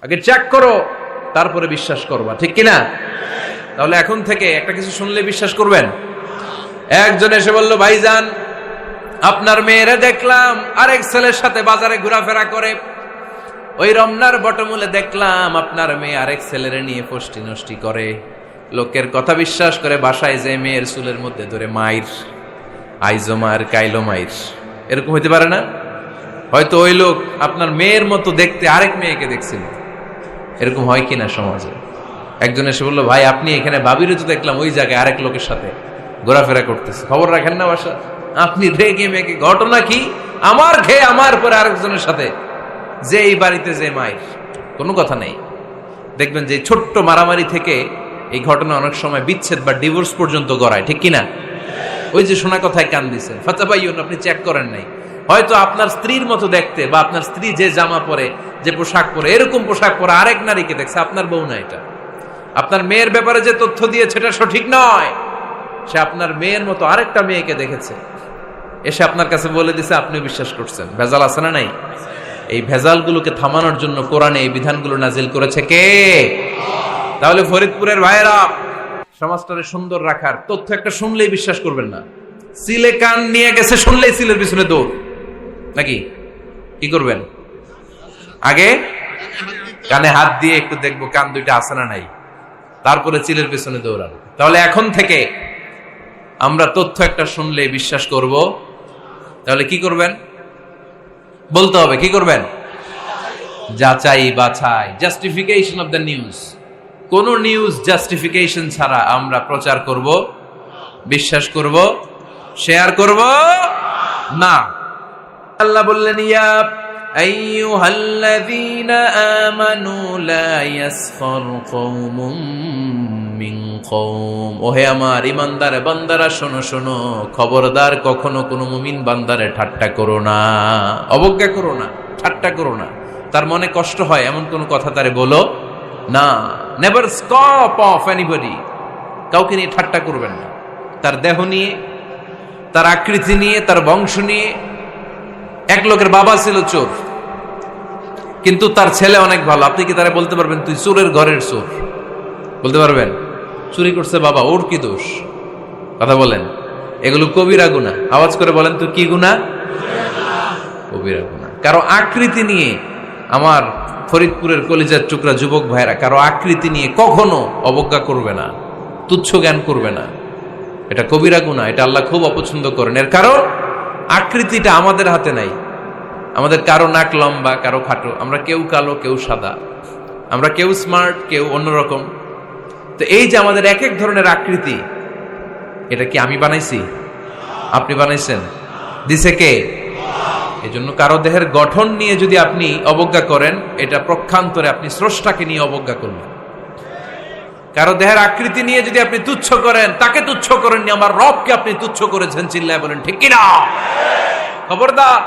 আগে চেক করো, তারপরে বিশ্বাস করবা, ঠিক কিনা? তাহলে এখন থেকে একটা কিছু শুনলে বিশ্বাস করবেন? একজন এসে বলল, ভাইজান আপনার মেয়েরে দেখলাম আরেক ছেলের সাথে বাজারে ঘোরাফেরা করে, ওই রমনার বটমূলে দেখলাম আপনার মেয়ে আরেক ছেলেরে নিয়ে ফষ্টি নষ্টি করে, লোকের কথা বিশ্বাস করে বাসায় যে মেয়ের চুলের মধ্যে ধরে মাইর, আইজো মার কাইলো মাইর। এরকম হইতে পারে না? হয়তো ওই লোক আপনার মেয়ের মতো দেখতে আরেক মেয়েকে দেখছিল। এরকম হয় কিনা সমাজে? একজন এসে বললো, ভাই আপনি এখানে ভাবিরে তো দেখলাম ওই জায়গায় আরেক লোকের সাথে ঘোরাফেরা করতেছে, খবর রাখেন না বাসা? আপনি রেগে মেগে, ঘটনা কি? আমার খেয়ে আমার পরে আরেকজনের সাথে, যে এই বাড়িতে যে মায়ের, কোনো কথা নেই। দেখবেন যে ছোট্ট মারামারি থেকে এই ঘটনা অনেক সময় বিচ্ছেদ বা ডিভোর্স পর্যন্ত গড়ায়, ঠিক কিনা? ওই যে শোনা কথায় কান দিচ্ছেন, ফাতাবাইয়ুন, আপনি চেক করেন নাই। হয়তো আপনার স্ত্রীর মতো দেখতে বা আপনার স্ত্রী যে জামা পরে, যে পোশাক পরে, এরকম পোশাক পরে আরেক নারীকে দেখছে, আপনার বউ না এটা। আপনার মেয়ের ব্যাপারে যে তথ্য দিয়েছে এটা সঠিক নয়, সে আপনার মেয়ের মতো আরেকটা মেয়েকে দেখেছে, এসে আপনার কাছে বলে দিছে, আপনি বিশ্বাস করছেন। ভেজাল আছে না নাই? এই ভেজালগুলোকে থামানোর জন্য কোরআনে এই বিধানগুলো নাজিল করেছে কে? তাহলে ফরিদপুরের ভাইয়েরা, সমাজটারে সুন্দর রাখার তথ্য একটা শুনলেই বিশ্বাস করবেন না। সিলে কান নিয়ে গেছে শুনলেই সিলের পিছনে দৌড়, নাকি? কি করবেন? আগে কানে হাত দিয়ে একটু দেখবো কান দুইটা আছে না নাই, তারপরে চিলের পিছনে দৌড়াবো। তাহলে এখন থেকে আমরা তথ্য একটা শুনলে বিশ্বাস করব। তাহলে কি করবেন? বলতে হবে কি করবেন? যাচাই বাছাই, জাস্টিফিকেশন অফ দ্য নিউজ। কোন নিউজ জাস্টিফিকেশন ছাড়া আমরা প্রচার করব, বিশ্বাস করব, শেয়ার করব না। আল্লাহ বললেন, ইয়া আইয়ুহাল্লাযীনা আমানু লা ইয়াসখার কওমুম মিন কওম। ওহে আমার ঈমানদার বান্দারা, শোনো শোনো, খবরদার কখনো কোনো মুমিন বান্দারে ঠাট্টা করো না, অবজ্ঞা করো না, ঠাট্টা করো না। তার মনে কষ্ট হয় এমন কোন কথা তারে বলো না। Never scoff of anybody. কাউকে নিয়ে ঠাট্টা করবেন না, তার দেহ নিয়ে, তার আকৃতি নিয়ে, তার বংশ নিয়ে। এক লোকের বাবা ছিল চোর, কিন্তু তার ছেলে অনেক ভালো। আপনি কি তারা বলতে পারবেন তুই চোরের ঘরের চোর? বলতে পারবেন? চুরি করছে বাবা, ওর কি দোষ? কথা বলেন। এগুলো কবিরা গুনাহ। আওয়াজ করে বলেন তো কি গুনাহ? কবিরা গুনাহ। কারো আকৃতি নিয়ে, আমার ফরিদপুরের কলিজার টুকরা যুবক ভাইরা, কারো আকৃতি নিয়ে কখনো অবজ্ঞা করবে না, তুচ্ছ জ্ঞান করবে না। এটা কবিরা গুনাহ, এটা আল্লাহ খুব অপছন্দ করেন। এর কারণ আকৃতিটা আমাদের হাতে নাই। আমাদের কারো নাক লম্বা, কারো খাটো, আমরা কেউ কালো, কেউ সাদা, আমরা কেউ স্মার্ট, কেউ অন্যরকম। তো এই যে আমাদের এক এক ধরনের আকৃতি, এটা কি আমি বানাইছি? আপনি বানাইছেন? দিছে কে? এই জন্য কারো দেহের গঠন নিয়ে যদি আপনি অবজ্ঞা করেন, এটা প্রক্ষান্তরে আপনি স্রষ্টাকে নিয়ে অবজ্ঞা করবেন। কারো দেহের আকৃতি নিয়ে যদি আপনি তুচ্ছ করেন, তাকে তুচ্ছ করেননি, আমার রবকে আপনি তুচ্ছ করেছেন। চিল্লায় বলেন ঠিক কিনা? খবরদার।